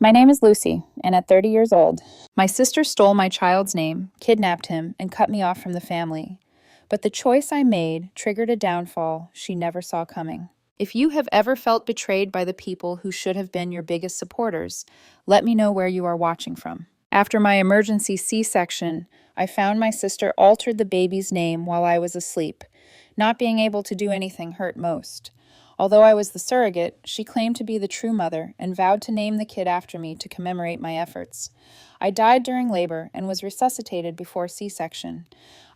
My name is Lucy, and at 30 years old, my sister stole my child's name, kidnapped him, and cut me off from the family. But the choice I made triggered a downfall she never saw coming. If you have ever felt betrayed by the people who should have been your biggest supporters, let me know where you are watching from. After my emergency C-section, I found my sister altered the baby's name while I was asleep. Not being able to do anything hurt most. Although I was the surrogate, she claimed to be the true mother and vowed to name the kid after me to commemorate my efforts. I died during labor and was resuscitated before C-section.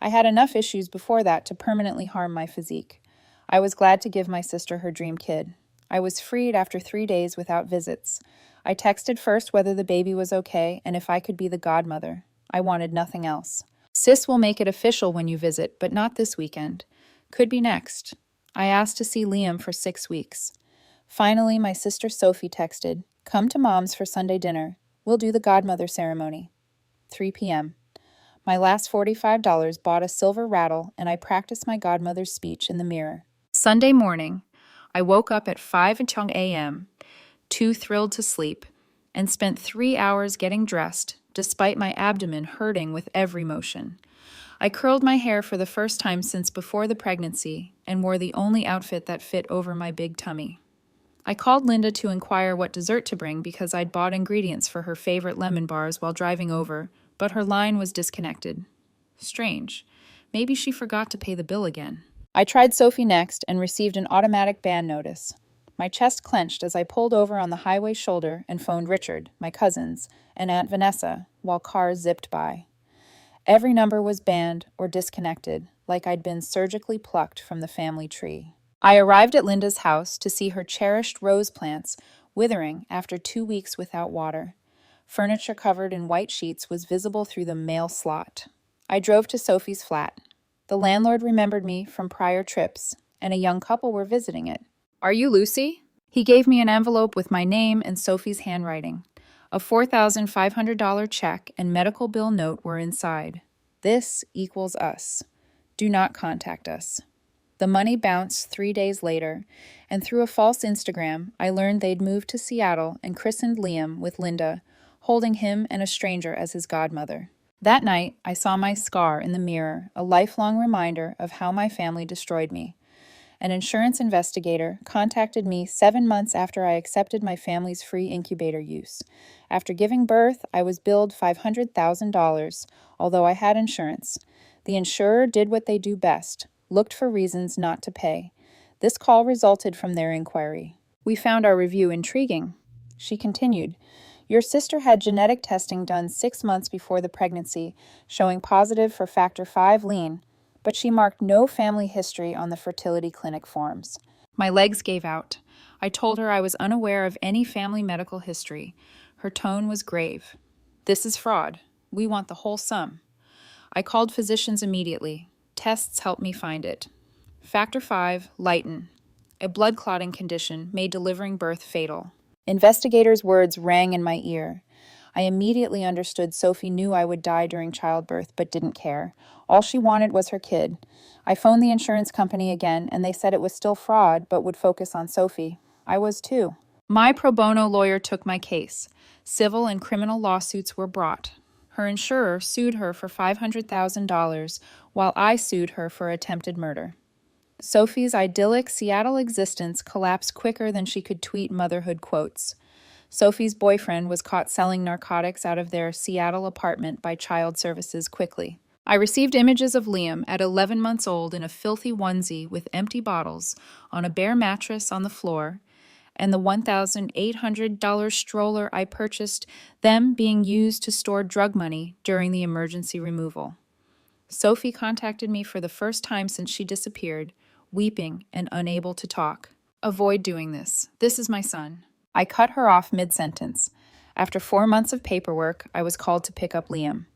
I had enough issues before that to permanently harm my physique. I was glad to give my sister her dream kid. I was freed after 3 days without visits. I texted first whether the baby was okay and if I could be the godmother. I wanted nothing else. Sis will make it official when you visit, but not this weekend. Could be next. I asked to see Liam for 6 weeks. Finally, my sister Sophie texted, "Come to Mom's for Sunday dinner. We'll do the godmother ceremony." 3 p.m. My last $45 bought a silver rattle, and I practiced my godmother's speech in the mirror. Sunday morning, I woke up at 5 a.m., too thrilled to sleep, and spent 3 hours getting dressed, despite my abdomen hurting with every motion. I curled my hair for the first time since before the pregnancy and wore the only outfit that fit over my big tummy. I called Linda to inquire what dessert to bring because I'd bought ingredients for her favorite lemon bars while driving over, but her line was disconnected. Strange. Maybe she forgot to pay the bill again. I tried Sophie next and received an automatic ban notice. My chest clenched as I pulled over on the highway shoulder and phoned Richard, my cousins, and Aunt Vanessa while cars zipped by. Every number was banned or disconnected, like I'd been surgically plucked from the family tree. I arrived at Linda's house to see her cherished rose plants withering after 2 weeks without water. Furniture covered in white sheets was visible through the mail slot. I drove to Sophie's flat. The landlord remembered me from prior trips, and a young couple were visiting it. "Are you Lucy?" He gave me an envelope with my name and Sophie's handwriting. A $4,500 check and medical bill note were inside. This equals us. Do not contact us. The money bounced 3 days later, and through a false Instagram, I learned they'd moved to Seattle and christened Liam with Linda, holding him and a stranger as his godmother. That night, I saw my scar in the mirror, a lifelong reminder of how my family destroyed me. An insurance investigator contacted me 7 months after I accepted my family's free incubator use. After giving birth, I was billed $500,000, although I had insurance. The insurer did what they do best, looked for reasons not to pay. This call resulted from their inquiry. "We found our review intriguing." She continued, "Your sister had genetic testing done 6 months before the pregnancy, showing positive for factor V lean, but she marked no family history on the fertility clinic forms." My legs gave out. I told her I was unaware of any family medical history. Her tone was grave. "This is fraud. We want the whole sum." I called physicians immediately. Tests helped me find it. Factor V, Lighten, a blood clotting condition made delivering birth fatal. Investigators' words rang in my ear. I immediately understood Sophie knew I would die during childbirth, but didn't care. All she wanted was her kid. I phoned the insurance company again, and they said it was still fraud, but would focus on Sophie. I was too. My pro bono lawyer took my case. Civil and criminal lawsuits were brought. Her insurer sued her for $500,000, while I sued her for attempted murder. Sophie's idyllic Seattle existence collapsed quicker than she could tweet motherhood quotes. Sophie's boyfriend was caught selling narcotics out of their Seattle apartment by child services quickly. I received images of Liam at 11 months old in a filthy onesie with empty bottles on a bare mattress on the floor, and the $1,800 stroller I purchased, them being used to store drug money during the emergency removal. Sophie contacted me for the first time since she disappeared, weeping and unable to talk. "Avoid doing this. This is my son." I cut her off mid-sentence. After 4 months of paperwork, I was called to pick up Liam.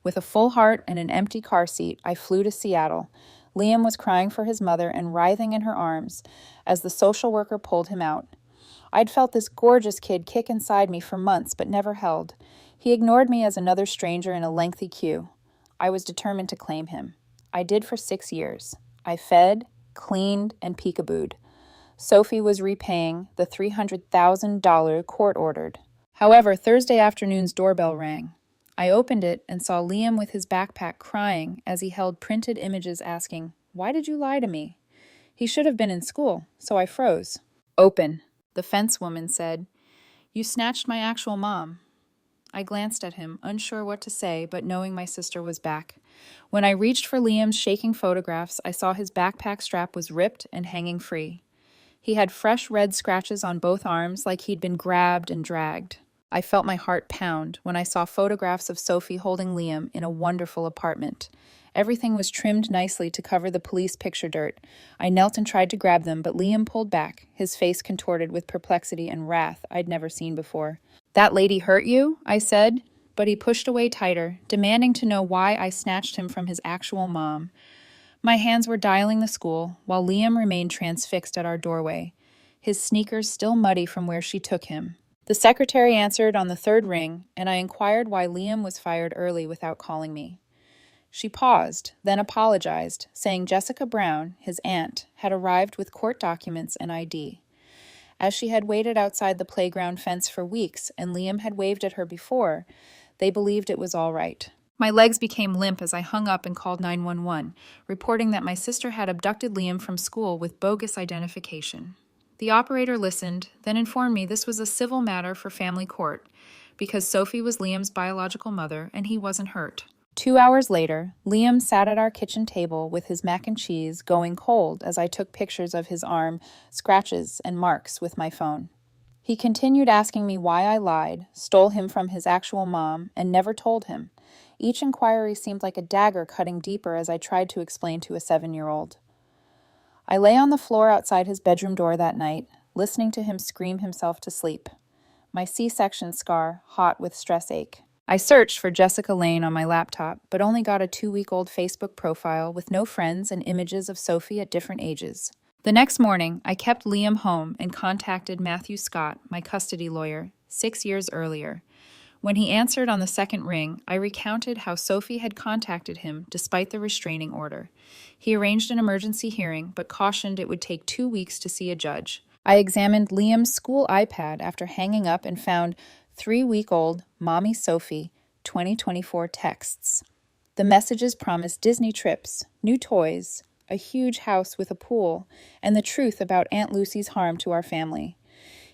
With a full heart and an empty car seat, I flew to Seattle. Liam was crying for his mother and writhing in her arms as the social worker pulled him out. I'd felt this gorgeous kid kick inside me for months but never held. He ignored me as another stranger in a lengthy queue. I was determined to claim him. I did for 6 years. I fed, cleaned, and peekabooed. Sophie was repaying the $300,000 court ordered. However, Thursday afternoon's doorbell rang. I opened it and saw Liam with his backpack crying as he held printed images asking, "Why did you lie to me?" He should have been in school, so I froze. "Open," the fence woman said. "You snatched my actual mom." I glanced at him, unsure what to say, but knowing my sister was back. When I reached for Liam's shaking photographs, I saw his backpack strap was ripped and hanging free. He had fresh red scratches on both arms like he'd been grabbed and dragged. I felt my heart pound when I saw photographs of Sophie holding Liam in a wonderful apartment. Everything was trimmed nicely to cover the police picture dirt. I knelt and tried to grab them, but Liam pulled back, his face contorted with perplexity and wrath I'd never seen before. "That lady hurt you?" I said, but he pushed away tighter, demanding to know why I snatched him from his actual mom. My hands were dialing the school, while Liam remained transfixed at our doorway, his sneakers still muddy from where she took him. The secretary answered on the third ring, and I inquired why Liam was fired early without calling me. She paused, then apologized, saying Jessica Brown, his aunt, had arrived with court documents and ID. As she had waited outside the playground fence for weeks and Liam had waved at her before, they believed it was all right. My legs became limp as I hung up and called 911, reporting that my sister had abducted Liam from school with bogus identification. The operator listened, then informed me this was a civil matter for family court, because Sophie was Liam's biological mother and he wasn't hurt. 2 hours later, Liam sat at our kitchen table with his mac and cheese going cold as I took pictures of his arm, scratches, and marks with my phone. He continued asking me why I lied, stole him from his actual mom, and never told him. Each inquiry seemed like a dagger cutting deeper as I tried to explain to a 7-year-old. I lay on the floor outside his bedroom door that night, listening to him scream himself to sleep, my C-section scar hot with stress ache. I searched for Jessica Lane on my laptop, but only got a 2-week-old Facebook profile with no friends and images of Sophie at different ages. The next morning, I kept Liam home and contacted Matthew Scott, my custody lawyer, 6 years earlier. When he answered on the second ring, I recounted how Sophie had contacted him despite the restraining order. He arranged an emergency hearing, but cautioned it would take 2 weeks to see a judge. I examined Liam's school iPad after hanging up and found 3-week-old Mommy Sophie 2024 texts. The messages promised Disney trips, new toys, a huge house with a pool, and the truth about Aunt Lucy's harm to our family.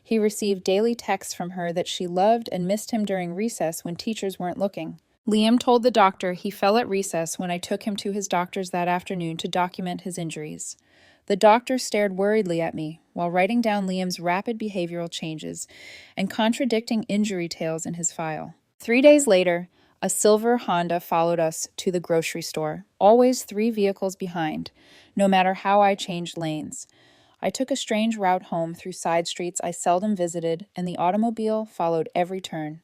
He received daily texts from her that she loved and missed him during recess when teachers weren't looking. Liam told the doctor he fell at recess when I took him to his doctor's that afternoon to document his injuries. The doctor stared worriedly at me while writing down Liam's rapid behavioral changes and contradicting injury tales in his file. 3 days later, a silver Honda followed us to the grocery store, always 3 vehicles behind, no matter how I changed lanes. I took a strange route home through side streets I seldom visited, and the automobile followed every turn.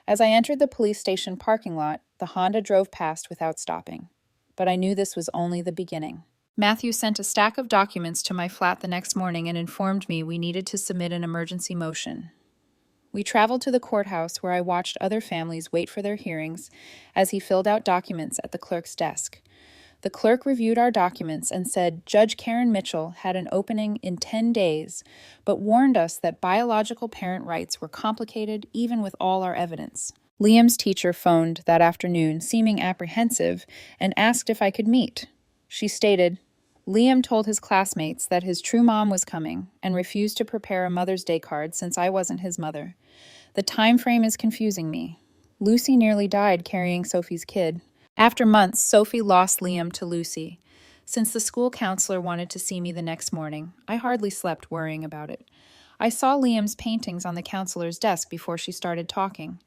As I entered the police station parking lot, the Honda drove past without stopping. But I knew this was only the beginning. Matthew sent a stack of documents to my flat the next morning and informed me we needed to submit an emergency motion. We traveled to the courthouse where I watched other families wait for their hearings as he filled out documents at the clerk's desk. The clerk reviewed our documents and said Judge Karen Mitchell had an opening in 10 days, but warned us that biological parent rights were complicated even with all our evidence. Liam's teacher phoned that afternoon, seeming apprehensive, and asked if I could meet. She stated, Liam told his classmates that his true mom was coming and refused to prepare a Mother's Day card since I wasn't his mother. The time frame is confusing me. Lucy nearly died carrying Sophie's kid. After months, Sophie lost Liam to Lucy. Since the school counselor wanted to see me the next morning, I hardly slept worrying about it. I saw Liam's paintings on the counselor's desk before she started talking.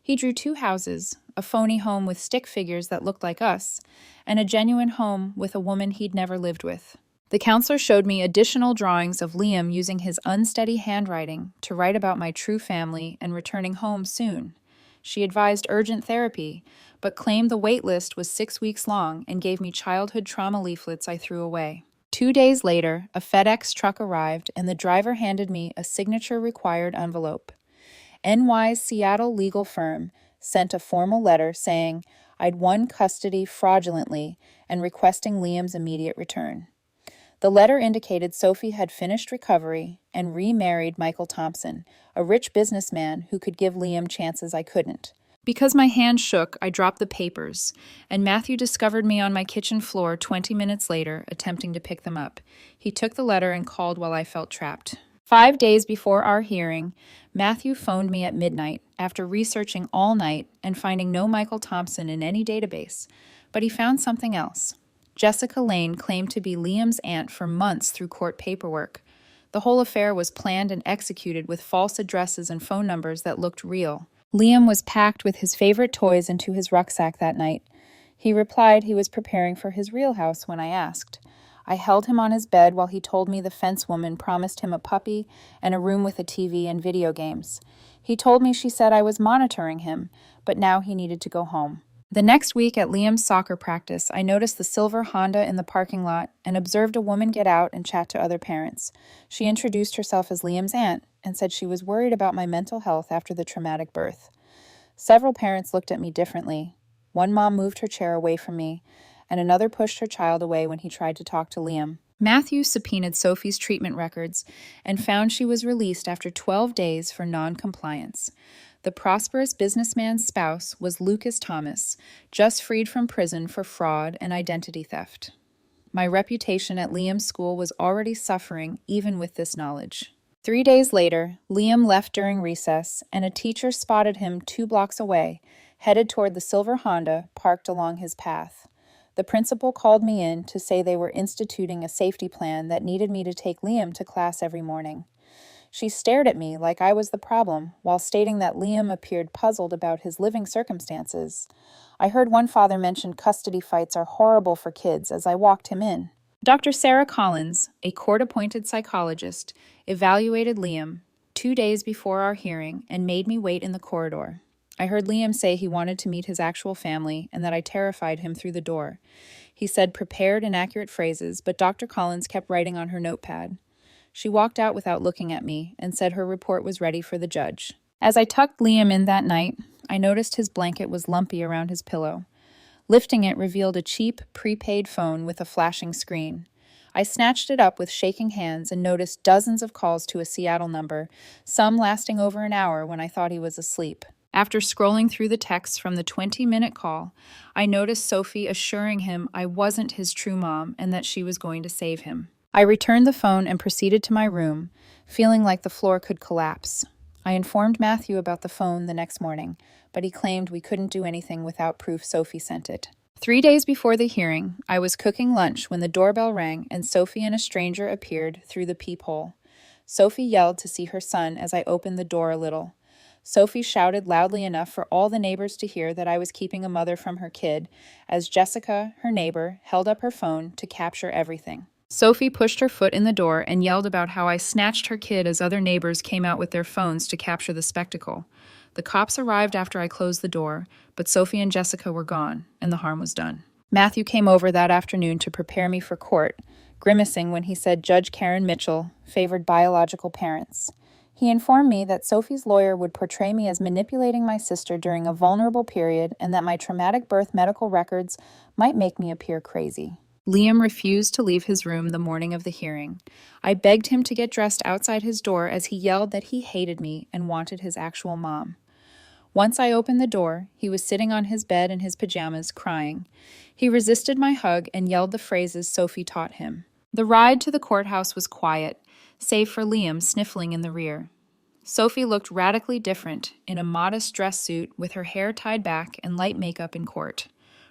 He drew 2 houses, a phony home with stick figures that looked like us, and a genuine home with a woman he'd never lived with. The counselor showed me additional drawings of Liam using his unsteady handwriting to write about my true family and returning home soon. She advised urgent therapy, but claimed the wait list was 6 weeks long and gave me childhood trauma leaflets I threw away. 2 days later, a FedEx truck arrived and the driver handed me a signature-required envelope. NY's Seattle legal firm sent a formal letter saying I'd won custody fraudulently and requesting Liam's immediate return. The letter indicated Sophie had finished recovery and remarried Michael Thompson, a rich businessman who could give Liam chances I couldn't. Because my hand shook, I dropped the papers, and Matthew discovered me on my kitchen floor 20 minutes later, attempting to pick them up. He took the letter and called while I felt trapped. 5 days before our hearing, Matthew phoned me at midnight after researching all night and finding no Michael Thompson in any database. But he found something else. Jessica Lane claimed to be Liam's aunt for months through court paperwork. The whole affair was planned and executed with false addresses and phone numbers that looked real. Liam was packed with his favorite toys into his rucksack that night. He replied he was preparing for his real house when I asked. I held him on his bed while he told me the fence woman promised him a puppy and a room with a TV and video games. He told me she said I was monitoring him, but now he needed to go home. The next week at Liam's soccer practice, I noticed the silver Honda in the parking lot and observed a woman get out and chat to other parents. She introduced herself as Liam's aunt and said she was worried about my mental health after the traumatic birth. Several parents looked at me differently. One mom moved her chair away from me, and another pushed her child away when he tried to talk to Liam. Matthew subpoenaed Sophie's treatment records and found she was released after 12 days for non-compliance. The prosperous businessman's spouse was Lucas Thomas, just freed from prison for fraud and identity theft. My reputation at Liam's school was already suffering even with this knowledge. 3 days later, Liam left during recess, and a teacher spotted him 2 blocks away, headed toward the silver Honda parked along his path. The principal called me in to say they were instituting a safety plan that needed me to take Liam to class every morning. She stared at me like I was the problem, while stating that Liam appeared puzzled about his living circumstances. I heard one father mention custody fights are horrible for kids as I walked him in. Dr. Sarah Collins, a court-appointed psychologist, evaluated Liam 2 days before our hearing and made me wait in the corridor. I heard Liam say he wanted to meet his actual family and that I terrified him through the door. He said prepared, inaccurate phrases, but Dr. Collins kept writing on her notepad. She walked out without looking at me and said her report was ready for the judge. As I tucked Liam in that night, I noticed his blanket was lumpy around his pillow. Lifting it revealed a cheap, prepaid phone with a flashing screen. I snatched it up with shaking hands and noticed dozens of calls to a Seattle number, some lasting over an hour when I thought he was asleep. After scrolling through the texts from the 20-minute call, I noticed Sophie assuring him I wasn't his true mom and that she was going to save him. I returned the phone and proceeded to my room, feeling like the floor could collapse. I informed Matthew about the phone the next morning, but he claimed we couldn't do anything without proof Sophie sent it. 3 days before the hearing, I was cooking lunch when the doorbell rang and Sophie and a stranger appeared through the peephole. Sophie yelled to see her son as I opened the door a little. Sophie shouted loudly enough for all the neighbors to hear that I was keeping a mother from her kid, as Jessica, her neighbor, held up her phone to capture everything. Sophie pushed her foot in the door and yelled about how I snatched her kid as other neighbors came out with their phones to capture the spectacle. The cops arrived after I closed the door, but Sophie and Jessica were gone, and the harm was done. Matthew came over that afternoon to prepare me for court, grimacing when he said Judge Karen Mitchell favored biological parents. He informed me that Sophie's lawyer would portray me as manipulating my sister during a vulnerable period and that my traumatic birth medical records might make me appear crazy. Liam refused to leave his room the morning of the hearing. I begged him to get dressed outside his door as he yelled that he hated me and wanted his actual mom. Once I opened the door, he was sitting on his bed in his pajamas, crying. He resisted my hug and yelled the phrases Sophie taught him. The ride to the courthouse was quiet, save for Liam sniffling in the rear. Sophie looked radically different, in a modest dress suit with her hair tied back and light makeup in court.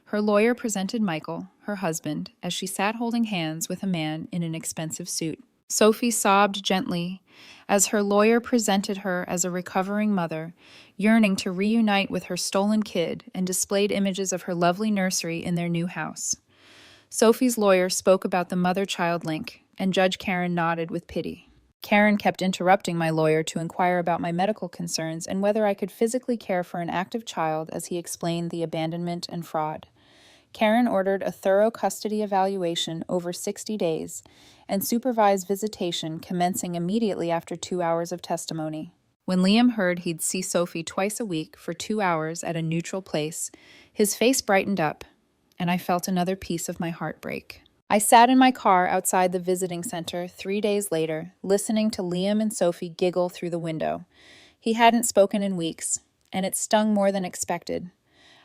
Her lawyer presented Michael, her husband, as she sat holding hands with a man in an expensive suit. Sophie sobbed gently as her lawyer presented her as a recovering mother, yearning to reunite with her stolen kid, and displayed images of her lovely nursery in their new house. Sophie's lawyer spoke about the mother-child link, and Judge Karen nodded with pity. Karen kept interrupting my lawyer to inquire about my medical concerns and whether I could physically care for an active child as he explained the abandonment and fraud. Karen ordered a thorough custody evaluation over 60 days and supervised visitation commencing immediately after 2 hours of testimony. When Liam heard he'd see Sophie twice a week for 2 hours at a neutral place, his face brightened up, and I felt another piece of my heart break. I sat in my car outside the visiting center 3 days later, listening to Liam and Sophie giggle through the window. He hadn't spoken in weeks, and it stung more than expected.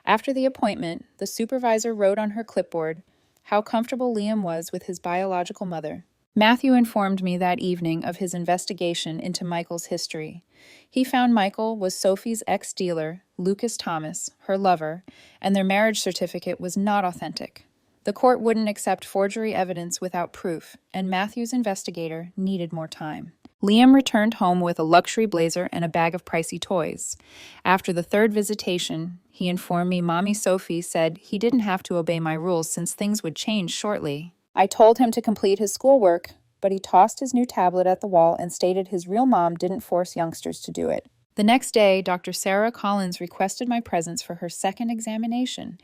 After the appointment, the supervisor wrote on her clipboard how comfortable Liam was with his biological mother. Matthew informed me that evening of his investigation into Michael's history. He found Michael was Sophie's ex-dealer, Lucas Thomas, her lover, and their marriage certificate was not authentic. The court wouldn't accept forgery evidence without proof, and Matthew's investigator needed more time. Liam returned home with a luxury blazer and a bag of pricey toys. After the third visitation, he informed me Mommy Sophie said he didn't have to obey my rules since things would change shortly. I told him to complete his schoolwork, but he tossed his new tablet at the wall and stated his real mom didn't force youngsters to do it. The next day, Dr. Sarah Collins requested my presence for her second examination.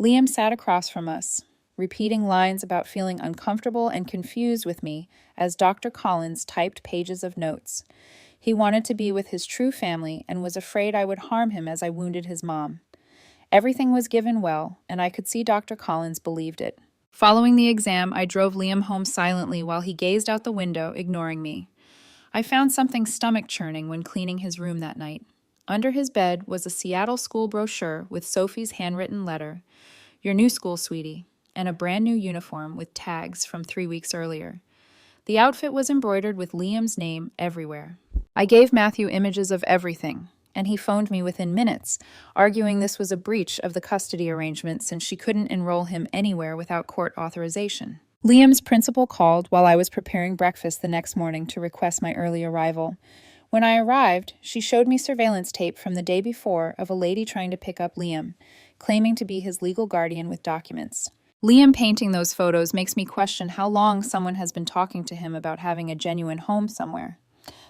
Liam sat across from us, repeating lines about feeling uncomfortable and confused with me as Dr. Collins typed pages of notes. He wanted to be with his true family and was afraid I would harm him as I wounded his mom. Everything was given well, and I could see Dr. Collins believed it. Following the exam, I drove Liam home silently while he gazed out the window, ignoring me. I found something stomach-churning when cleaning his room that night. Under his bed was a Seattle school brochure with Sophie's handwritten letter, "Your new school, sweetie," and a brand new uniform with tags from 3 weeks earlier. The outfit was embroidered with Liam's name everywhere. I gave Matthew images of everything, and he phoned me within minutes, arguing this was a breach of the custody arrangement since she couldn't enroll him anywhere without court authorization. Liam's principal called while I was preparing breakfast the next morning to request my early arrival. When I arrived, she showed me surveillance tape from the day before of a lady trying to pick up Liam, claiming to be his legal guardian with documents. Liam painting those photos makes me question how long someone has been talking to him about having a genuine home somewhere.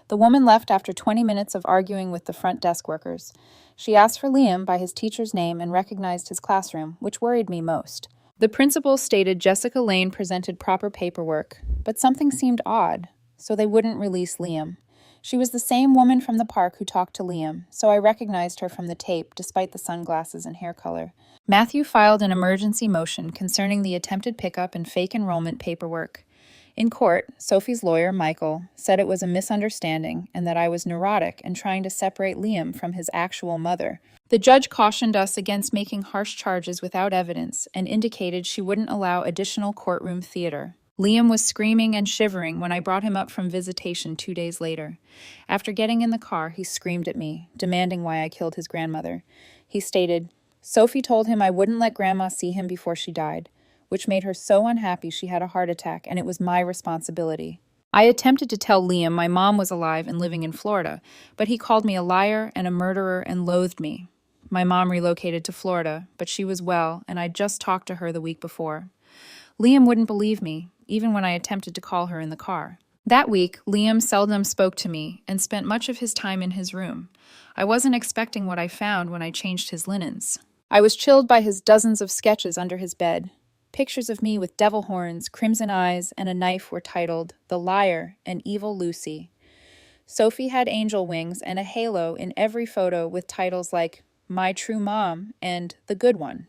The woman left after 20 minutes of arguing with the front desk workers. She asked for Liam by his teacher's name and recognized his classroom, which worried me most. The principal stated Jessica Lane presented proper paperwork, but something seemed odd, so they wouldn't release Liam. She was the same woman from the park who talked to Liam, so I recognized her from the tape despite the sunglasses and hair color. Matthew filed an emergency motion concerning the attempted pickup and fake enrollment paperwork. In court, Sophie's lawyer, Michael, said it was a misunderstanding and that I was neurotic and trying to separate Liam from his actual mother. The judge cautioned us against making harsh charges without evidence and indicated she wouldn't allow additional courtroom theater. Liam was screaming and shivering when I brought him up from visitation 2 days later. After getting in the car, he screamed at me, demanding why I killed his grandmother. He stated, "Sophie told him I wouldn't let Grandma see him before she died, which made her so unhappy she had a heart attack, and it was my responsibility." I attempted to tell Liam my mom was alive and living in Florida, but he called me a liar and a murderer and loathed me. My mom relocated to Florida, but she was well, and I'd just talked to her the week before. Liam wouldn't believe me, even when I attempted to call her in the car. That week, Liam seldom spoke to me and spent much of his time in his room. I wasn't expecting what I found when I changed his linens. I was chilled by his dozens of sketches under his bed. Pictures of me with devil horns, crimson eyes, and a knife were titled "The Liar" and "Evil Lucy." Sophie had angel wings and a halo in every photo with titles like "My True Mom" and "The Good One."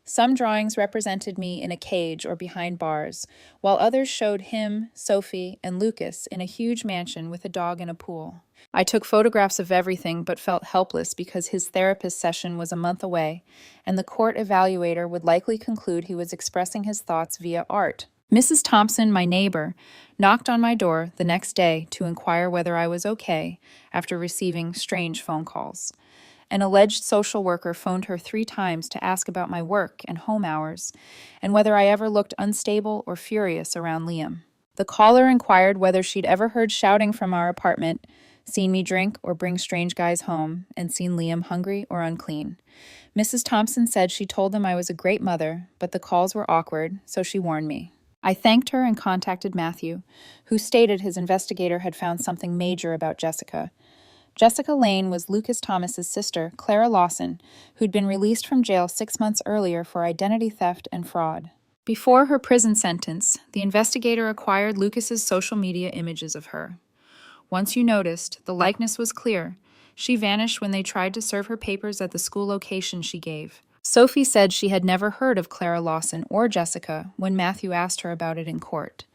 Some drawings represented me in a cage or behind bars, while others showed him, Sophie, and Lucas in a huge mansion with a dog and a pool. I took photographs of everything but felt helpless because his therapist session was a month away, and the court evaluator would likely conclude he was expressing his thoughts via art. Mrs. Thompson, my neighbor, knocked on my door the next day to inquire whether I was okay after receiving strange phone calls. An alleged social worker phoned her 3 times to ask about my work and home hours, and whether I ever looked unstable or furious around Liam. The caller inquired whether she'd ever heard shouting from our apartment, seen me drink or bring strange guys home, and seen Liam hungry or unclean. Mrs. Thompson said she told them I was a great mother, but the calls were awkward, so she warned me. I thanked her and contacted Matthew, who stated his investigator had found something major about Jessica. Jessica Lane was Lucas Thomas's sister, Clara Lawson, who'd been released from jail 6 months earlier for identity theft and fraud. Before her prison sentence, the investigator acquired Lucas's social media images of her. Once you noticed, the likeness was clear. She vanished when they tried to serve her papers at the school location she gave. Sophie said she had never heard of Clara Lawson or Jessica when Matthew asked her about it in court.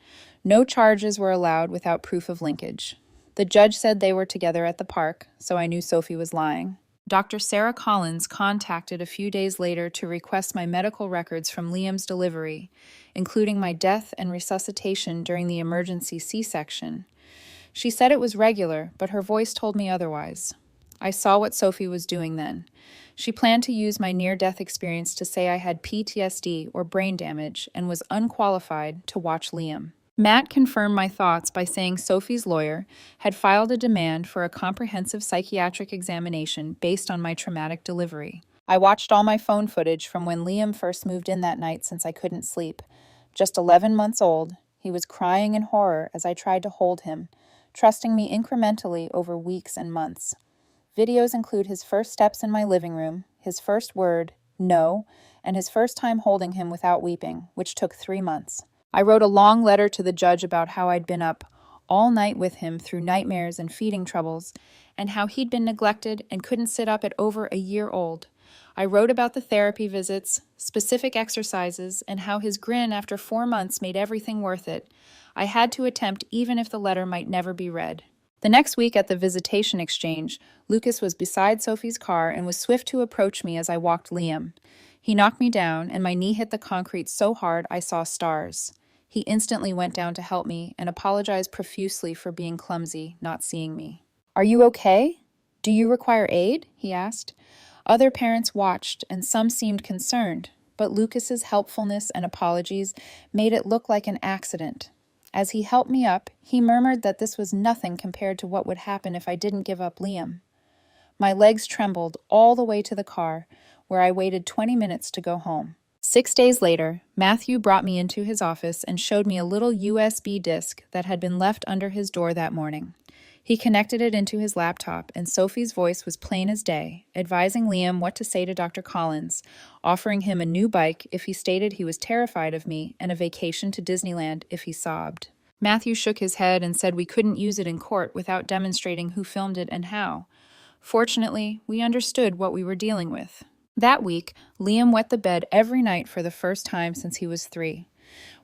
No charges were allowed without proof of linkage. The judge said they were together at the park, so I knew Sophie was lying. Dr. Sarah Collins contacted a few days later to request my medical records from Liam's delivery, including my death and resuscitation during the emergency C-section. She said it was regular, but her voice told me otherwise. I saw what Sophie was doing then. She planned to use my near-death experience to say I had PTSD or brain damage and was unqualified to watch Liam. Matt confirmed my thoughts by saying Sophie's lawyer had filed a demand for a comprehensive psychiatric examination based on my traumatic delivery. I watched all my phone footage from when Liam first moved in that night since I couldn't sleep. Just 11 months old, he was crying in horror as I tried to hold him, trusting me incrementally over weeks and months. Videos include his first steps in my living room, his first word, no, and his first time holding him without weeping, which took 3 months. I wrote a long letter to the judge about how I'd been up all night with him through nightmares and feeding troubles, and how he'd been neglected and couldn't sit up at over a year old. I wrote about the therapy visits, specific exercises, and how his grin after 4 months made everything worth it. I had to attempt even if the letter might never be read. The next week at the visitation exchange, Lucas was beside Sophie's car and was swift to approach me as I walked Liam. He knocked me down, and my knee hit the concrete so hard I saw stars. He instantly went down to help me and apologized profusely for being clumsy, not seeing me. "Are you okay? Do you require aid?" he asked. Other parents watched, and some seemed concerned, but Lucas's helpfulness and apologies made it look like an accident. As he helped me up, he murmured that this was nothing compared to what would happen if I didn't give up Liam. My legs trembled all the way to the car, where I waited 20 minutes to go home. 6 days later, Matthew brought me into his office and showed me a little USB disk that had been left under his door that morning. He connected it into his laptop, and Sophie's voice was plain as day, advising Liam what to say to Dr. Collins, offering him a new bike if he stated he was terrified of me, and a vacation to Disneyland if he sobbed. Matthew shook his head and said we couldn't use it in court without demonstrating who filmed it and how. Fortunately, we understood what we were dealing with. That week, Liam wet the bed every night for the first time since he was 3.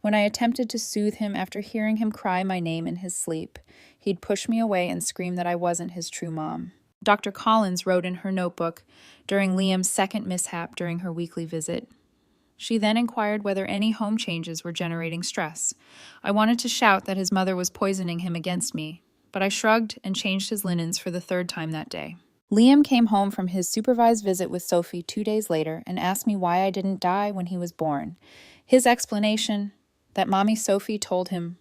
When I attempted to soothe him after hearing him cry my name in his sleep, he'd push me away and scream that I wasn't his true mom. Dr. Collins wrote in her notebook during Liam's second mishap during her weekly visit. She then inquired whether any home changes were generating stress. I wanted to shout that his mother was poisoning him against me, but I shrugged and changed his linens for the 3rd time that day. Liam came home from his supervised visit with Sophie 2 days later and asked me why I didn't die when he was born. His explanation, that Mommy Sophie told him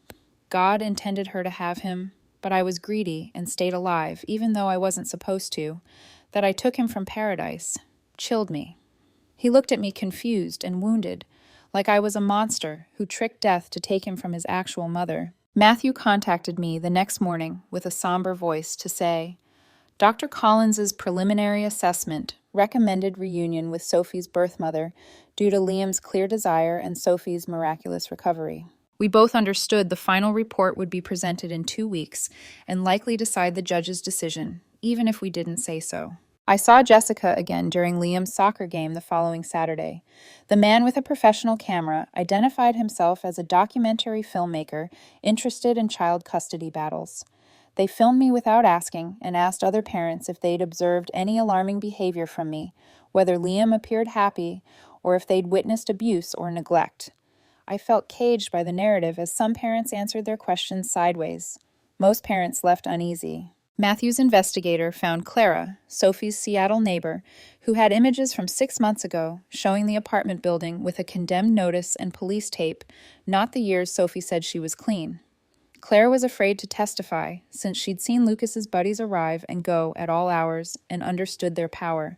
God intended her to have him, but I was greedy and stayed alive even though I wasn't supposed to, that I took him from paradise, chilled me. He looked at me confused and wounded, like I was a monster who tricked death to take him from his actual mother. Matthew contacted me the next morning with a somber voice to say, Dr. Collins's preliminary assessment recommended reunion with Sophie's birth mother due to Liam's clear desire and Sophie's miraculous recovery. We both understood the final report would be presented in 2 weeks and likely decide the judge's decision, even if we didn't say so. I saw Jessica again during Liam's soccer game the following Saturday. The man with a professional camera identified himself as a documentary filmmaker interested in child custody battles. They filmed me without asking and asked other parents if they'd observed any alarming behavior from me, whether Liam appeared happy or if they'd witnessed abuse or neglect. I felt caged by the narrative as some parents answered their questions sideways. Most parents left uneasy. Matthew's investigator found Clara, Sophie's Seattle neighbor, who had images from 6 months ago showing the apartment building with a condemned notice and police tape, not the years Sophie said she was clean. Claire was afraid to testify, since she'd seen Lucas's buddies arrive and go at all hours and understood their power.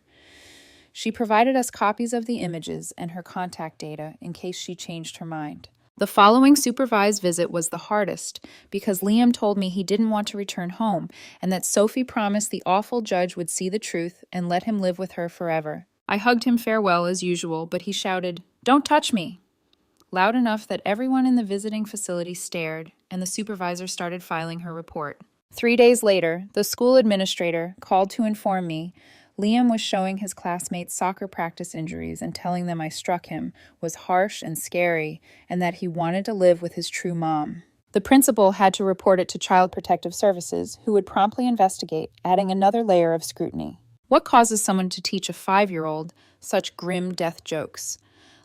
She provided us copies of the images and her contact data in case she changed her mind. The following supervised visit was the hardest because Liam told me he didn't want to return home and that Sophie promised the awful judge would see the truth and let him live with her forever. I hugged him farewell as usual, but he shouted, "Don't touch me!" loud enough that everyone in the visiting facility stared, and the supervisor started filing her report. 3 days later, the school administrator called to inform me Liam was showing his classmates soccer practice injuries and telling them I struck him was harsh and scary and that he wanted to live with his true mom. The principal had to report it to Child Protective Services, who would promptly investigate, adding another layer of scrutiny. What causes someone to teach a 5-year-old such grim death jokes?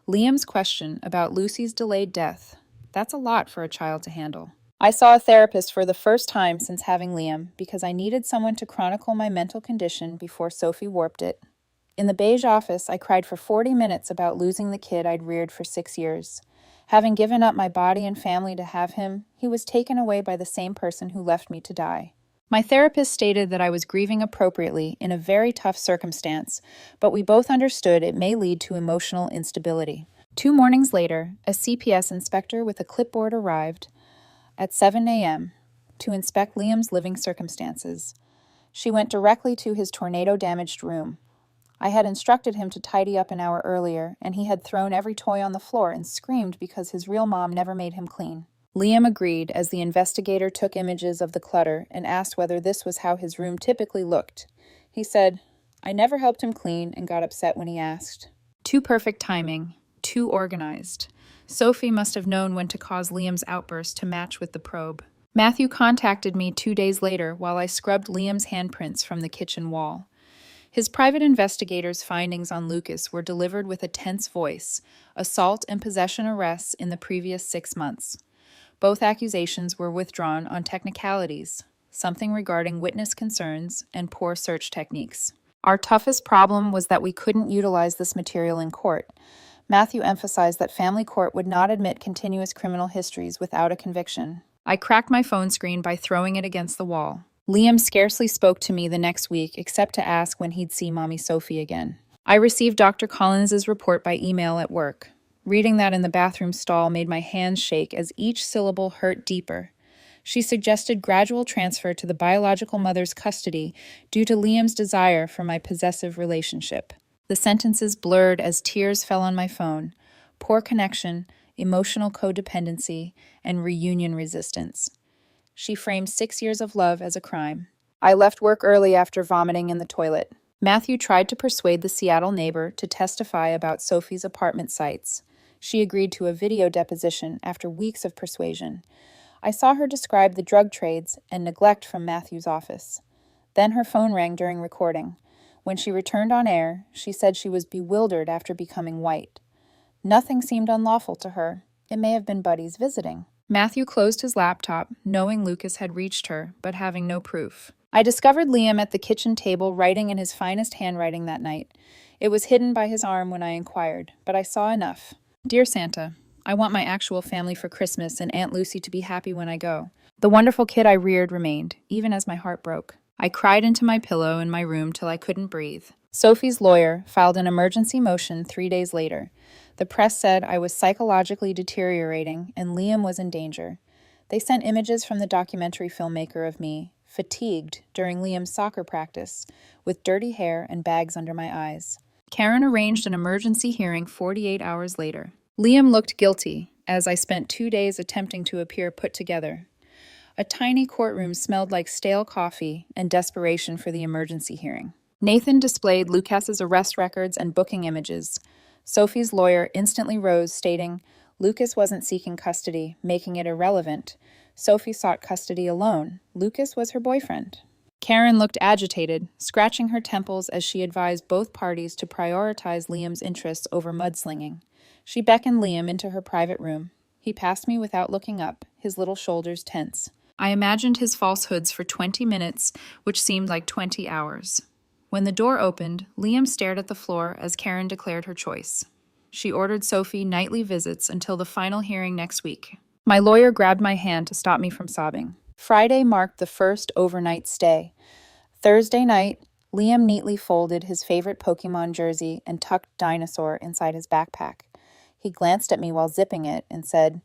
Liam's question about Lucy's delayed death. That's a lot for a child to handle. I saw a therapist for the first time since having Liam because I needed someone to chronicle my mental condition before Sophie warped it. In the beige office, I cried for 40 minutes about losing the kid I'd reared for 6 years. Having given up my body and family to have him, he was taken away by the same person who left me to die. My therapist stated that I was grieving appropriately in a very tough circumstance, but we both understood it may lead to emotional instability. 2 mornings later, a CPS inspector with a clipboard arrived at 7 a.m. to inspect Liam's living circumstances. She went directly to his tornado-damaged room. I had instructed him to tidy up an hour earlier, and he had thrown every toy on the floor and screamed because his real mom never made him clean. Liam agreed as the investigator took images of the clutter and asked whether this was how his room typically looked. He said, "I never helped him clean," and got upset when he asked. Too perfect timing, too organized. Sophie must have known when to cause Liam's outburst to match with the probe. Matthew contacted me 2 days later while I scrubbed Liam's handprints from the kitchen wall. His private investigator's findings on Lucas were delivered with a tense voice: assault and possession arrests in the previous 6 months. Both accusations were withdrawn on technicalities, something regarding witness concerns and poor search techniques. Our toughest problem was that we couldn't utilize this material in court. Matthew emphasized that family court would not admit continuous criminal histories without a conviction. I cracked my phone screen by throwing it against the wall. Liam scarcely spoke to me the next week except to ask when he'd see Mommy Sophie again. I received Dr. Collins's report by email at work. Reading that in the bathroom stall made my hands shake as each syllable hurt deeper. She suggested gradual transfer to the biological mother's custody due to Liam's desire for my possessive relationship. The sentences blurred as tears fell on my phone. Poor connection, emotional codependency, and reunion resistance. She framed 6 years of love as a crime. I left work early after vomiting in the toilet. Matthew tried to persuade the Seattle neighbor to testify about Sophie's apartment sites. She agreed to a video deposition after weeks of persuasion. I saw her describe the drug trades and neglect from Matthew's office. Then her phone rang during recording. When she returned on air, she said she was bewildered after becoming white. Nothing seemed unlawful to her. It may have been buddies visiting. Matthew closed his laptop, knowing Lucas had reached her, but having no proof. I discovered Liam at the kitchen table writing in his finest handwriting that night. It was hidden by his arm when I inquired, but I saw enough. "Dear Santa, I want my actual family for Christmas and Aunt Lucy to be happy when I go." The wonderful kid I reared remained, even as my heart broke. I cried into my pillow in my room till I couldn't breathe. Sophie's lawyer filed an emergency motion 3 days later. The press said I was psychologically deteriorating and Liam was in danger. They sent images from the documentary filmmaker of me, fatigued during Liam's soccer practice, with dirty hair and bags under my eyes. Karen arranged an emergency hearing 48 hours later. Liam looked guilty, as I spent 2 days attempting to appear put together. A tiny courtroom smelled like stale coffee and desperation for the emergency hearing. Nathan displayed Lucas's arrest records and booking images. Sophie's lawyer instantly rose, stating, Lucas wasn't seeking custody, making it irrelevant. Sophie sought custody alone. Lucas was her boyfriend. Karen looked agitated, scratching her temples as she advised both parties to prioritize Liam's interests over mudslinging. She beckoned Liam into her private room. He passed me without looking up, his little shoulders tense. I imagined his falsehoods for 20 minutes, which seemed like 20 hours. When the door opened, Liam stared at the floor as Karen declared her choice. She ordered Sophie nightly visits until the final hearing next week. My lawyer grabbed my hand to stop me from sobbing. Friday marked the first overnight stay. Thursday night, Liam neatly folded his favorite Pokemon jersey and tucked Dinosaur inside his backpack. He glanced at me while zipping it and said,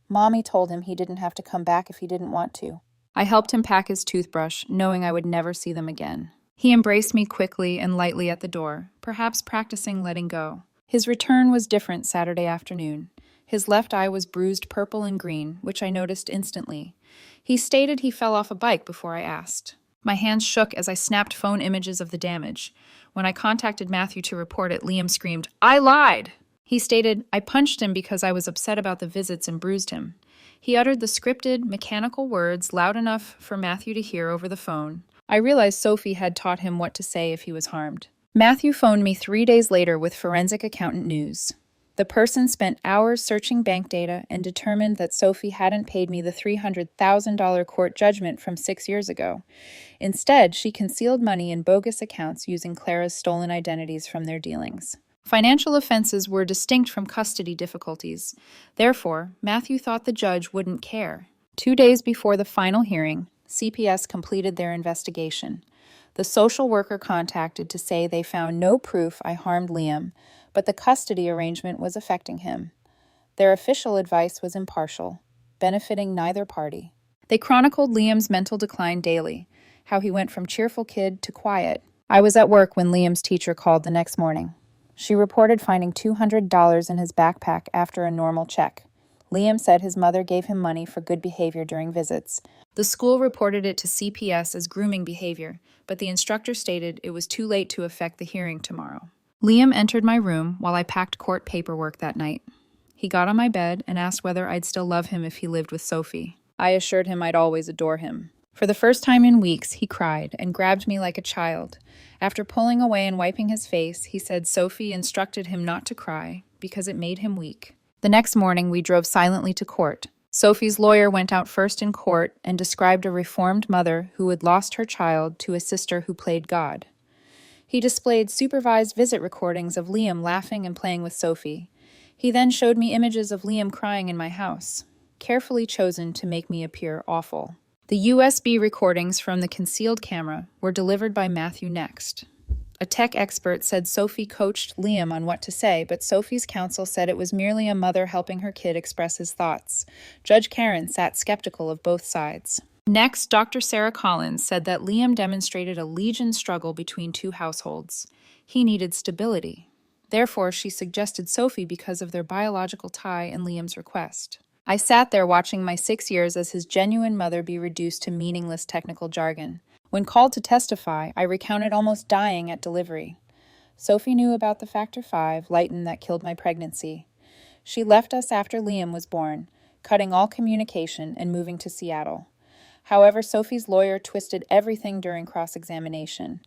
Mommy told him he didn't have to come back if he didn't want to. I helped him pack his toothbrush, knowing I would never see them again. He embraced me quickly and lightly at the door, perhaps practicing letting go. His return was different Saturday afternoon. His left eye was bruised purple and green, which I noticed instantly. He stated he fell off a bike before I asked. My hands shook as I snapped phone images of the damage. When I contacted Matthew to report it, Liam screamed, "I lied!" He stated, "I punched him because I was upset about the visits and bruised him." He uttered the scripted, mechanical words loud enough for Matthew to hear over the phone. I realized Sophie had taught him what to say if he was harmed. Matthew phoned me 3 days later with forensic accountant news. The person spent hours searching bank data and determined that Sophie hadn't paid me the $300,000 court judgment from 6 years ago. Instead, she concealed money in bogus accounts using Clara's stolen identities from their dealings. Financial offenses were distinct from custody difficulties. Therefore, Matthew thought the judge wouldn't care. 2 days before the final hearing, CPS completed their investigation. The social worker contacted to say they found no proof I harmed Liam, but the custody arrangement was affecting him. Their official advice was impartial, benefiting neither party. They chronicled Liam's mental decline daily, how he went from cheerful kid to quiet. I was at work when Liam's teacher called the next morning. She reported finding $200 in his backpack after a normal check. Liam said his mother gave him money for good behavior during visits. The school reported it to CPS as grooming behavior, but the instructor stated it was too late to affect the hearing tomorrow. Liam entered my room while I packed court paperwork that night. He got on my bed and asked whether I'd still love him if he lived with Sophie. I assured him I'd always adore him. For the first time in weeks, he cried and grabbed me like a child. After pulling away and wiping his face, he said Sophie instructed him not to cry because it made him weak. The next morning, we drove silently to court. Sophie's lawyer went out first in court and described a reformed mother who had lost her child to a sister who played God. He displayed supervised visit recordings of Liam laughing and playing with Sophie. He then showed me images of Liam crying in my house, carefully chosen to make me appear awful. The USB recordings from the concealed camera were delivered by Matthew next. A tech expert said Sophie coached Liam on what to say, but Sophie's counsel said it was merely a mother helping her kid express his thoughts. Judge Karen sat skeptical of both sides. Next, Dr. Sarah Collins said that Liam demonstrated a legion struggle between two households. He needed stability. Therefore, she suggested Sophie because of their biological tie and Liam's request. I sat there watching my 6 years as his genuine mother be reduced to meaningless technical jargon. When called to testify, I recounted almost dying at delivery. Sophie knew about the Factor V, Lighten, that killed my pregnancy. She left us after Liam was born, cutting all communication and moving to Seattle. However, Sophie's lawyer twisted everything during cross-examination.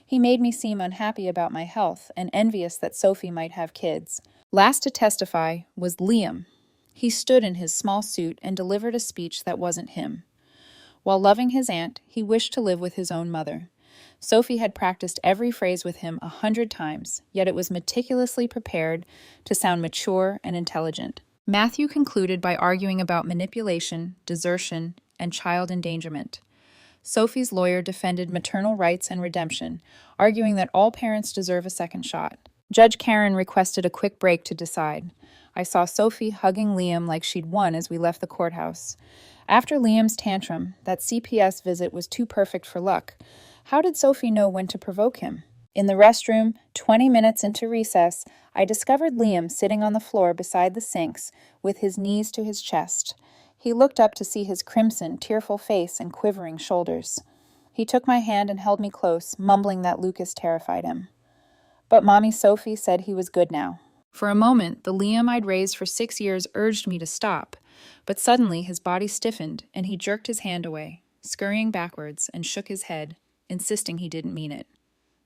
He made me seem unhappy about my health and envious that Sophie might have kids. Last to testify was Liam. He stood in his small suit and delivered a speech that wasn't him. While loving his aunt, he wished to live with his own mother. Sophie had practiced every phrase with him 100 times, yet it was meticulously prepared to sound mature and intelligent. Matthew concluded by arguing about manipulation, desertion, and child endangerment. Sophie's lawyer defended maternal rights and redemption, arguing that all parents deserve a second shot. Judge Karen requested a quick break to decide. I saw Sophie hugging Liam like she'd won as we left the courthouse. After Liam's tantrum, that CPS visit was too perfect for luck. How did Sophie know when to provoke him? In the restroom, 20 minutes into recess, I discovered Liam sitting on the floor beside the sinks with his knees to his chest. He looked up to see his crimson, tearful face and quivering shoulders. He took my hand and held me close, mumbling that Lucas terrified him. But Mommy Sophie said he was good now. For a moment, the Liam I'd raised for 6 years urged me to stop, but suddenly his body stiffened and he jerked his hand away, scurrying backwards, and shook his head, insisting he didn't mean it.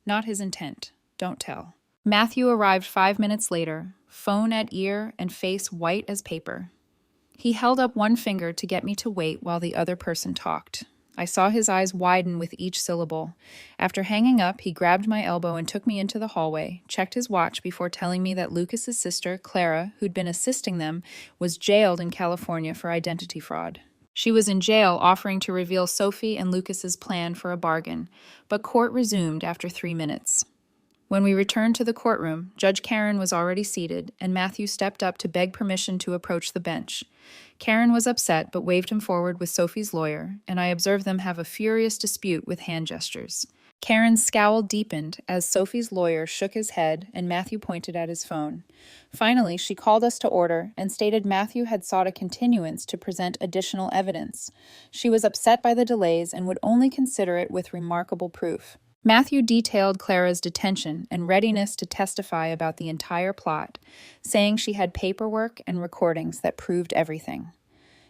Not his intent. Don't tell. Matthew arrived 5 minutes later, phone at ear and face white as paper. He held up one finger to get me to wait while the other person talked. I saw his eyes widen with each syllable. After hanging up, he grabbed my elbow and took me into the hallway, checked his watch before telling me that Lucas's sister, Clara, who'd been assisting them, was jailed in California for identity fraud. She was in jail offering to reveal Sophie and Lucas's plan for a bargain, but court resumed after 3 minutes. When we returned to the courtroom, Judge Karen was already seated, and Matthew stepped up to beg permission to approach the bench. Karen was upset but waved him forward with Sophie's lawyer, and I observed them have a furious dispute with hand gestures. Karen's scowl deepened as Sophie's lawyer shook his head and Matthew pointed at his phone. Finally, she called us to order and stated Matthew had sought a continuance to present additional evidence. She was upset by the delays and would only consider it with remarkable proof. Matthew detailed Clara's detention and readiness to testify about the entire plot, saying she had paperwork and recordings that proved everything.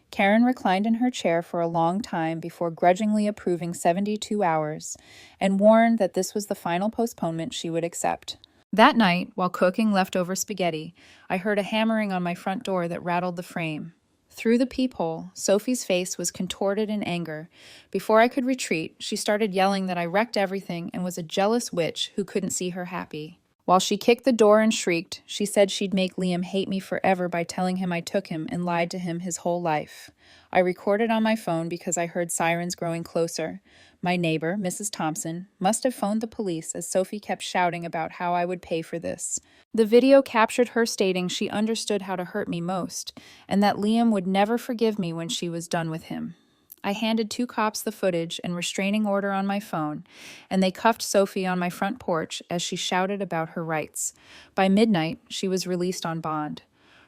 Karen reclined in her chair for a long time before grudgingly approving 72 hours and warned that this was the final postponement she would accept. That night, while cooking leftover spaghetti, I heard a hammering on my front door that rattled the frame. Through the peephole, Sophie's face was contorted in anger. Before I could retreat, she started yelling that I wrecked everything and was a jealous witch who couldn't see her happy. While she kicked the door and shrieked, she said she'd make Liam hate me forever by telling him I took him and lied to him his whole life. I recorded on my phone because I heard sirens growing closer. My neighbor, Mrs. Thompson, must have phoned the police as Sophie kept shouting about how I would pay for this. The video captured her stating she understood how to hurt me most, and that Liam would never forgive me when she was done with him. I handed 2 cops the footage and restraining order on my phone, and they cuffed Sophie on my front porch as she shouted about her rights. By midnight, she was released on bond.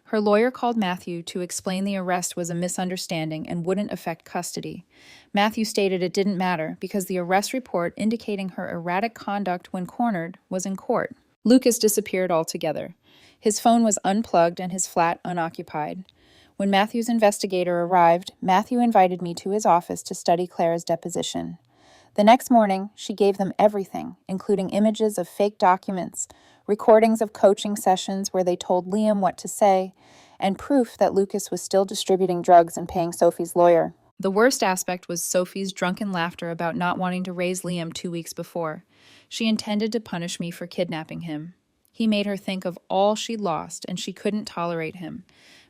Her lawyer called Matthew to explain the arrest was a misunderstanding and wouldn't affect custody. Matthew stated it didn't matter because the arrest report indicating her erratic conduct when cornered was in court. Lucas disappeared altogether. His phone was unplugged and his flat unoccupied. When Matthew's investigator arrived, Matthew invited me to his office to study Clara's deposition. The next morning, she gave them everything, including images of fake documents, recordings of coaching sessions where they told Liam what to say, and proof that Lucas was still distributing drugs and paying Sophie's lawyer. The worst aspect was Sophie's drunken laughter about not wanting to raise Liam 2 weeks before. She intended to punish me for kidnapping him. He made her think of all she'd lost, and she couldn't tolerate him.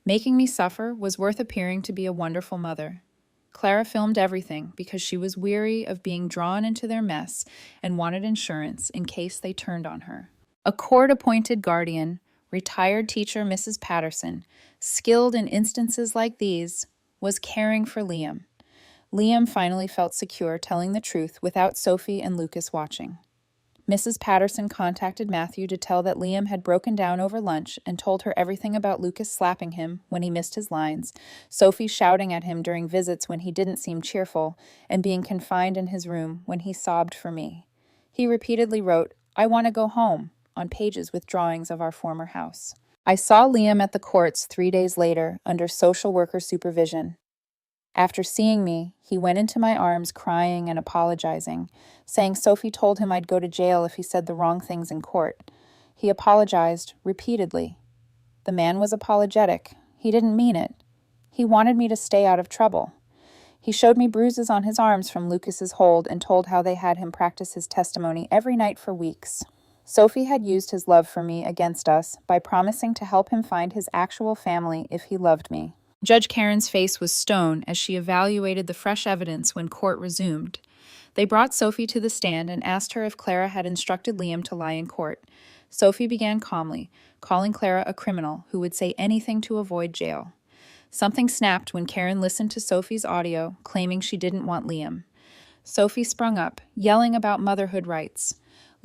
Making me suffer was worth appearing to be a wonderful mother. Clara filmed everything because she was weary of being drawn into their mess and wanted insurance in case they turned on her. A court-appointed guardian, retired teacher Mrs. Patterson, skilled in instances like these, was caring for Liam. Liam finally felt secure telling the truth without Sophie and Lucas watching. Mrs. Patterson contacted Matthew to tell that Liam had broken down over lunch and told her everything about Lucas slapping him when he missed his lines, Sophie shouting at him during visits when he didn't seem cheerful, and being confined in his room when he sobbed for me. He repeatedly wrote, "I want to go home," on pages with drawings of our former house. I saw Liam at the courts 3 days later under social worker supervision. After seeing me, he went into my arms crying and apologizing, saying Sophie told him I'd go to jail if he said the wrong things in court. He apologized repeatedly. The man was apologetic. He didn't mean it. He wanted me to stay out of trouble. He showed me bruises on his arms from Lucas's hold and told how they had him practice his testimony every night for weeks. Sophie had used his love for me against us by promising to help him find his actual family if he loved me. Judge Karen's face was stone as she evaluated the fresh evidence when court resumed. They brought Sophie to the stand and asked her if Clara had instructed Liam to lie in court. Sophie began calmly, calling Clara a criminal who would say anything to avoid jail. Something snapped when Karen listened to Sophie's audio, claiming she didn't want Liam. Sophie sprung up, yelling about motherhood rights.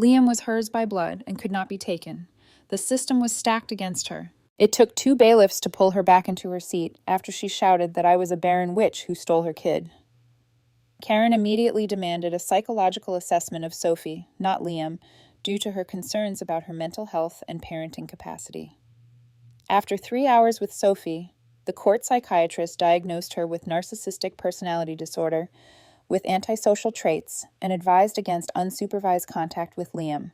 Liam was hers by blood and could not be taken. The system was stacked against her. It took 2 bailiffs to pull her back into her seat after she shouted that I was a barren witch who stole her kid. Karen immediately demanded a psychological assessment of Sophie, not Liam, due to her concerns about her mental health and parenting capacity. After 3 hours with Sophie, the court psychiatrist diagnosed her with narcissistic personality disorder with antisocial traits and advised against unsupervised contact with Liam,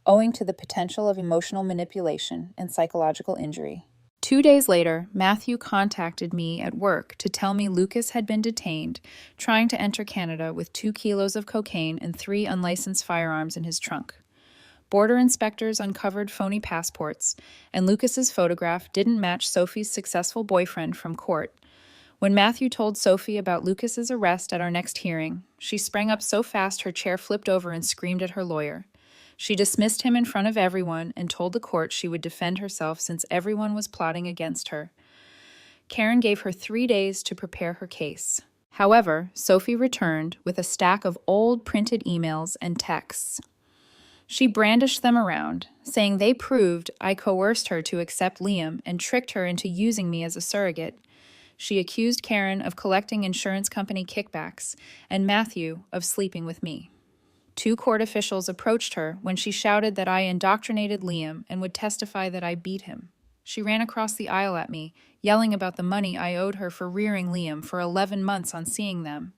owing to the potential of emotional manipulation and psychological injury. 2 days later, Matthew contacted me at work to tell me Lucas had been detained, trying to enter Canada with 2 kilos of cocaine and 3 unlicensed firearms in his trunk. Border inspectors uncovered phony passports, and Lucas's photograph didn't match Sophie's successful boyfriend from court. When Matthew told Sophie about Lucas's arrest at our next hearing, she sprang up so fast her chair flipped over and screamed at her lawyer. She dismissed him in front of everyone and told the court she would defend herself since everyone was plotting against her. Karen gave her 3 days to prepare her case. However, Sophie returned with a stack of old printed emails and texts. She brandished them around, saying they proved I coerced her to accept Liam and tricked her into using me as a surrogate. She accused Karen of collecting insurance company kickbacks and Matthew of sleeping with me. 2 court officials approached her when she shouted that I indoctrinated Liam and would testify that I beat him. She ran across the aisle at me, yelling about the money I owed her for rearing Liam for 11 months on seeing them.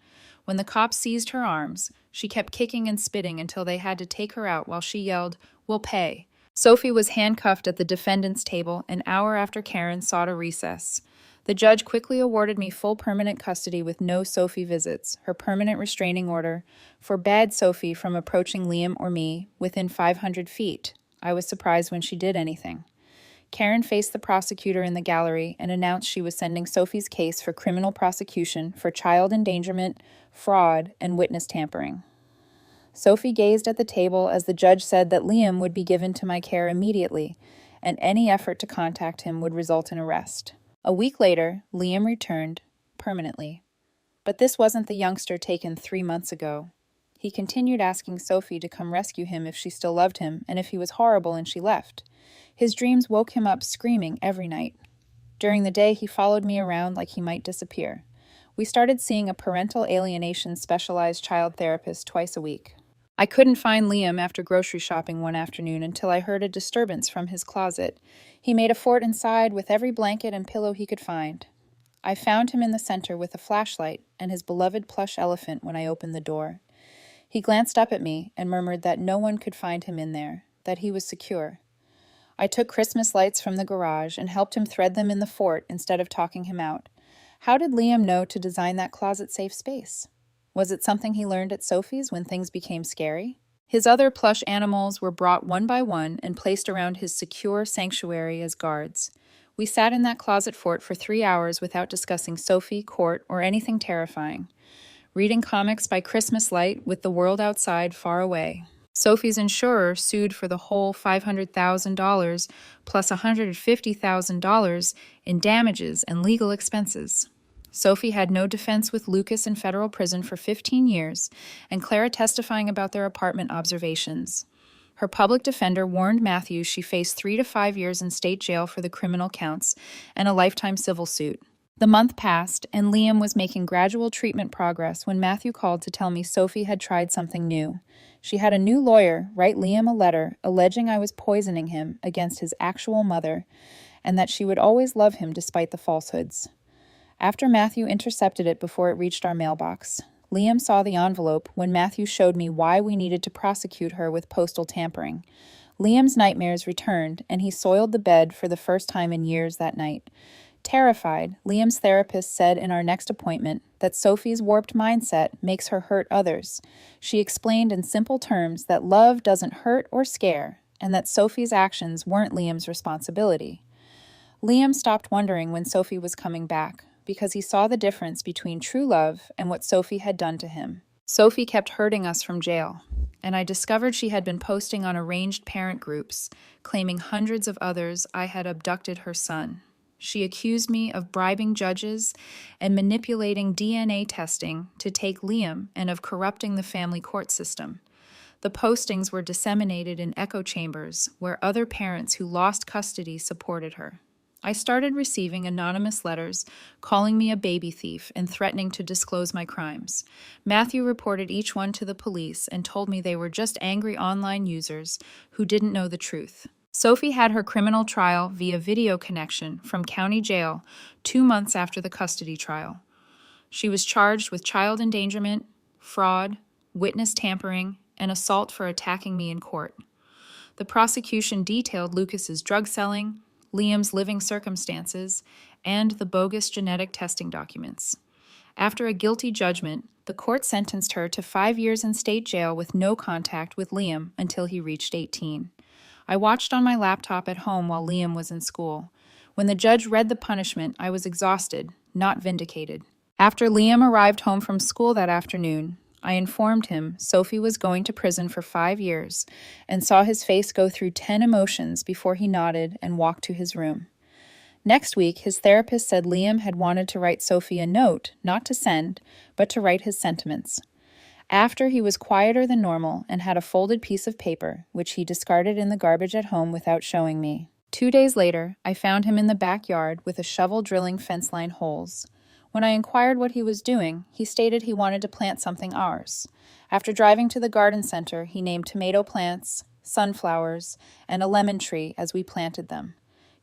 When the cops seized her arms, she kept kicking and spitting until they had to take her out while she yelled, "We'll pay." Sophie was handcuffed at the defendant's table an hour after Karen sought a recess. The judge quickly awarded me full permanent custody with no Sophie visits. Her permanent restraining order forbade Sophie from approaching Liam or me within 500 feet. I was surprised when she did anything. Karen faced the prosecutor in the gallery and announced she was sending Sophie's case for criminal prosecution for child endangerment, fraud, and witness tampering. Sophie gazed at the table as the judge said that Liam would be given to my care immediately, and any effort to contact him would result in arrest. A week later, Liam returned, permanently. But this wasn't the youngster taken 3 months ago. He continued asking Sophie to come rescue him if she still loved him, and if he was horrible and she left. His dreams woke him up screaming every night. During the day, he followed me around like he might disappear. We started seeing a parental alienation specialized child therapist twice a week. I couldn't find Liam after grocery shopping one afternoon until I heard a disturbance from his closet. He made a fort inside with every blanket and pillow he could find. I found him in the center with a flashlight and his beloved plush elephant when I opened the door. He glanced up at me and murmured that no one could find him in there, that he was secure. I took Christmas lights from the garage and helped him thread them in the fort instead of talking him out. How did Liam know to design that closet-safe space? Was it something he learned at Sophie's when things became scary? His other plush animals were brought one by one and placed around his secure sanctuary as guards. We sat in that closet fort for 3 hours without discussing Sophie, court, or anything terrifying. Reading comics by Christmas light with the world outside far away. Sophie's insurer sued for the whole $500,000 plus $150,000 in damages and legal expenses. Sophie had no defense with Lucas in federal prison for 15 years, and Clara testifying about their apartment observations. Her public defender warned Matthew she faced 3 to 5 years in state jail for the criminal counts and a lifetime civil suit. The month passed, and Liam was making gradual treatment progress when Matthew called to tell me Sophie had tried something new. She had a new lawyer write Liam a letter alleging I was poisoning him against his actual mother, and that she would always love him despite the falsehoods. After Matthew intercepted it before it reached our mailbox, Liam saw the envelope when Matthew showed me why we needed to prosecute her with postal tampering. Liam's nightmares returned, and he soiled the bed for the first time in years that night. Terrified, Liam's therapist said in our next appointment that Sophie's warped mindset makes her hurt others. She explained in simple terms that love doesn't hurt or scare, and that Sophie's actions weren't Liam's responsibility. Liam stopped wondering when Sophie was coming back, because he saw the difference between true love and what Sophie had done to him. Sophie kept hurting us from jail, and I discovered she had been posting on arranged parent groups, claiming hundreds of others I had abducted her son. She accused me of bribing judges and manipulating DNA testing to take Liam and of corrupting the family court system. The postings were disseminated in echo chambers where other parents who lost custody supported her. I started receiving anonymous letters calling me a baby thief and threatening to disclose my crimes. Matthew reported each one to the police and told me they were just angry online users who didn't know the truth. Sophie had her criminal trial via video connection from county jail 2 months after the custody trial. She was charged with child endangerment, fraud, witness tampering, and assault for attacking me in court. The prosecution detailed Lucas's drug selling, Liam's living circumstances, and the bogus genetic testing documents. After a guilty judgment, the court sentenced her to 5 years in state jail with no contact with Liam until he reached 18. I watched on my laptop at home while Liam was in school. When the judge read the punishment, I was exhausted, not vindicated. After Liam arrived home from school that afternoon, I informed him Sophie was going to prison for 5 years and saw his face go through 10 emotions before he nodded and walked to his room. Next week, his therapist said Liam had wanted to write Sophie a note, not to send, but to write his sentiments. After, he was quieter than normal and had a folded piece of paper, which he discarded in the garbage at home without showing me. 2 days later, I found him in the backyard with a shovel drilling fence line holes. When I inquired what he was doing, he stated he wanted to plant something ours. After driving to the garden center, he named tomato plants, sunflowers, and a lemon tree as we planted them,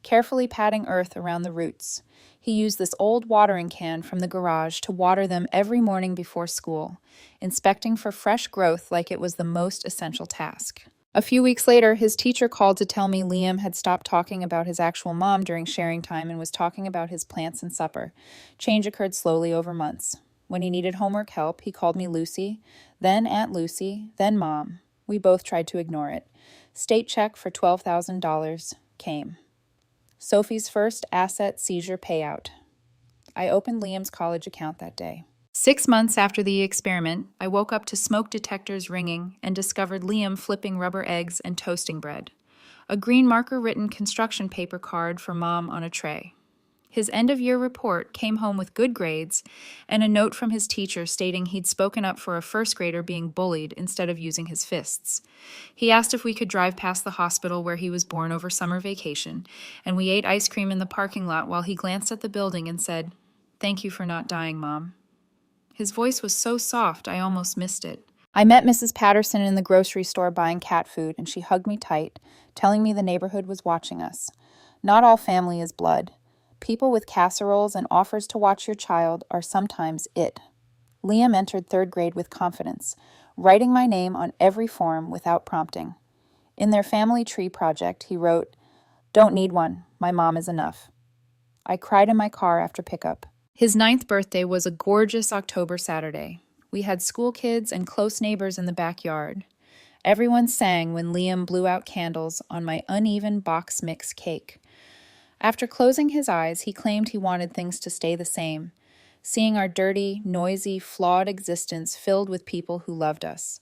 carefully patting earth around the roots. He used this old watering can from the garage to water them every morning before school, inspecting for fresh growth like it was the most essential task. A few weeks later, his teacher called to tell me Liam had stopped talking about his actual mom during sharing time and was talking about his plants and supper. Change occurred slowly over months. When he needed homework help, he called me Lucy, then Aunt Lucy, then Mom. We both tried to ignore it. State check for $12,000 came. Sophie's first asset seizure payout. I opened Liam's college account that day. 6 months after the experiment, I woke up to smoke detectors ringing and discovered Liam flipping rubber eggs and toasting bread. A green marker-written construction paper card for Mom on a tray. His end-of-year report came home with good grades and a note from his teacher stating he'd spoken up for a first grader being bullied instead of using his fists. He asked if we could drive past the hospital where he was born over summer vacation, and we ate ice cream in the parking lot while he glanced at the building and said, "Thank you for not dying, Mom." His voice was so soft, I almost missed it. I met Mrs. Patterson in the grocery store buying cat food, and she hugged me tight, telling me the neighborhood was watching us. Not all family is blood. People with casseroles and offers to watch your child are sometimes it. Liam entered 3rd grade with confidence, writing my name on every form without prompting. In their family tree project, he wrote, "Don't need one. My mom is enough." I cried in my car after pickup. His 9th birthday was a gorgeous October Saturday. We had school kids and close neighbors in the backyard. Everyone sang when Liam blew out candles on my uneven box mix cake. After closing his eyes, he claimed he wanted things to stay the same, seeing our dirty, noisy, flawed existence filled with people who loved us.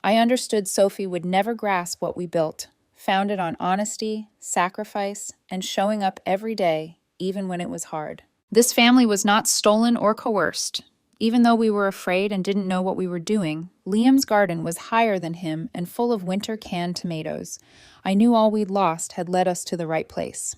I understood Sophie would never grasp what we built, founded on honesty, sacrifice, and showing up every day, even when it was hard. This family was not stolen or coerced. Even though we were afraid and didn't know what we were doing, Liam's garden was higher than him and full of winter canned tomatoes. I knew all we'd lost had led us to the right place.